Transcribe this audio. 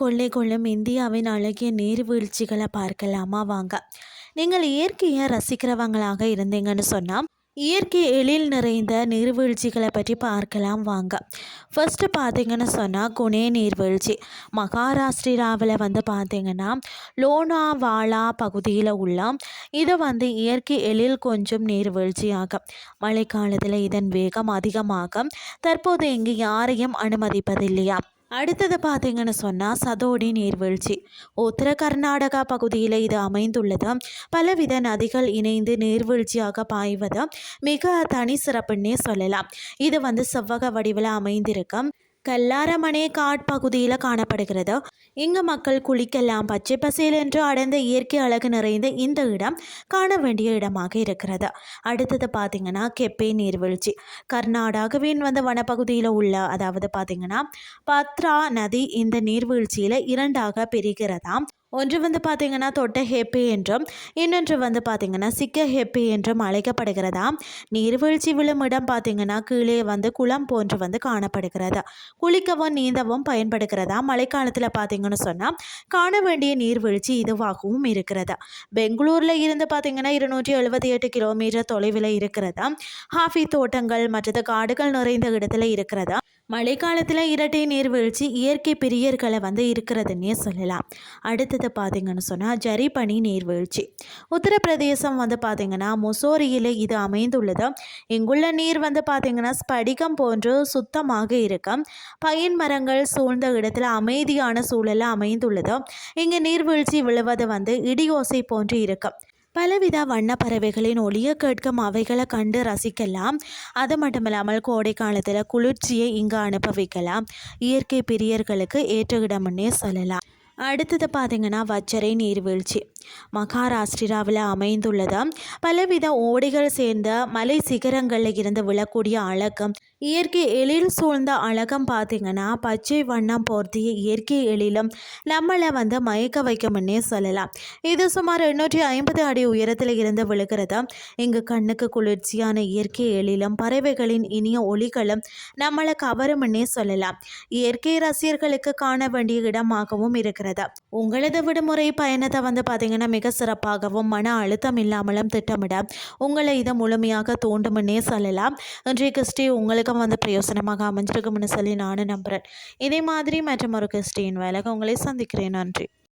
கொள்ளை கொள்ளும் இந்தியாவின் அழகிய நீர்வீழ்ச்சிகளை பார்க்கலாமா வாங்க. நீங்கள் இயற்கையை ரசிக்கிறவங்களாக இருந்தீங்கன்னு சொன்னால் இயற்கை எழில் நிறைந்த நீர்வீழ்ச்சிகளை பற்றி பார்க்கலாம் வாங்க. ஃபர்ஸ்ட்டு பார்த்தீங்கன்னு சொன்னால் குணே நீர்வீழ்ச்சி மகாராஷ்டிராவில் பார்த்தீங்கன்னா லோனாவாலா பகுதியில் உள்ள இது இயற்கை எழில் கொஞ்சம் நீர்வீழ்ச்சியாகும். மழைக்காலத்தில் இதன் வேகம் அதிகமாக தற்போது இங்கு யாரையும் அனுமதிப்பதில்லையா. அடுத்தது பார்த்தீங்கன்னு சொன்னால் சதோடி நீர்வீழ்ச்சி உத்தர கர்நாடகா பகுதியில் இது அமைந்துள்ளது. பலவித நதிகள் இணைந்து நீர்வீழ்ச்சியாக பாய்வது மிக தனி சிறப்புன்னே சொல்லலாம். இது செவ்வக வடிவில் அமைந்திருக்கும் கல்லாரமணே காட் பகுதியில் காணப்படுகிறது. இங்கு மக்கள் குளிக்கலாம். பச்சை பசேல் என்று அடர்ந்த இயற்கை அழகு நிறைந்த இந்த இடம் காண வேண்டிய இடமாக இருக்கிறது. அடுத்தது பார்த்தீங்கன்னா கெப்பே நீர்வீழ்ச்சி கர்நாடகாவின் வனப்பகுதியில் உள்ள அதாவது பார்த்தீங்கன்னா பத்ரா நதி இந்த நீர்வீழ்ச்சியில் இரண்டாக பிரிகிறதாம். ஒன்று பார்த்தீங்கன்னா தொட்ட ஹெப்பே என்றும் இன்னொன்று பார்த்தீங்கன்னா சிக்க ஹெப்பே என்றும் அழைக்கப்படுகிறதா. நீர்வீழ்ச்சி விழும் இடம் பார்த்தீங்கன்னா கீழே குளம் போன்று காணப்படுகிறது. குளிக்கவும் நீந்தவும் பயன்படுகிறதா. மழைக்காலத்தில் பார்த்தீங்கன்னு சொன்னால் காண வேண்டிய நீர்வீழ்ச்சி இதுவாகவும் இருக்கிறது. பெங்களூரில் இருந்து பார்த்தீங்கன்னா 278 கிலோமீட்டர் தொலைவில் இருக்கிறதா. ஹாஃபி தோட்டங்கள் மற்றது காடுகள் நிறைந்த இடத்துல இருக்கிறதா. மழைக்காலத்தில் இரட்டை நீர்வீழ்ச்சி இயற்கை பிரியர்களை இருக்கிறதுன்னே சொல்லலாம். அடுத்தது பார்த்தீங்கன்னு சொன்னால் ஜரிபனி நீர்வீழ்ச்சி உத்தரப்பிரதேசம் பார்த்தீங்கன்னா முசோரியில் இது அமைந்துள்ளது. இங்குள்ள நீர் பார்த்தீங்கன்னா ஸ்படிகம் போன்று சுத்தமாக இருக்கும். பைன் மரங்கள் சூழ்ந்த இடத்துல அமைதியான சூழலில் அமைந்துள்ளது. இங்கு நீர்வீழ்ச்சி விழுவது இடியோசை போன்று இருக்கும். பலவித வண்ண பறவைகளின் ஒளிய கேட்கும் அவைகளை கண்டு ரசிக்கலாம். அது மட்டுமில்லாமல் கோடை காலத்தில் குளிர்ச்சியை இங்கு அனுபவிக்கலாம். இயற்கை பிரியர்களுக்கு ஏற்ற இடம்னே சொல்லலாம். அடுத்தது பார்த்தீங்கன்னா வச்சரை நீர்வீழ்ச்சி மகாராஷ்டிராவில் அமைந்துள்ளது. பலவித ஓடைகள் சேர்ந்த மலை சிகரங்களில் இருந்து விழக்கூடிய அழகம் இயற்கை எழில் சூழ்ந்த அழகம் பார்த்தீங்கன்னா பச்சை வண்ணம் போர்த்திய இயற்கை எழிலும் நம்மளை மயக்க வைக்கும்னே சொல்லலாம். இது சுமார் 850 அடி உயரத்தில் இருந்து விழுகிறது. இங்கு கண்ணுக்கு குளிர்ச்சியான இயற்கை எழிலும் பறவைகளின் இனிய ஒளிகளும் நம்மளை கவரும்னே சொல்லலாம். இயற்கை ரசிகர்களுக்கு காண வேண்டிய இடமாகவும் இருக்கிறது. உங்களது விடுமுறை பயணத்தை பார்த்தீங்கன்னா மிக சிறப்பாகவும் மன அழுத்தம் இல்லாமலும் திட்டமிட உங்களை இதை முழுமையாக தூண்டும்னே சொல்லலாம். இன்றைய கிறிஸ்டி உங்களுக்கும் பிரயோசனமாக அமைஞ்சிருக்கும்னு சொல்லி நானும் நம்புகிறேன். இதே மாதிரி மற்றும் ஒரு கிறிஸ்டியின் வேலைக்கு உங்களை சந்திக்கிறேன். நன்றி.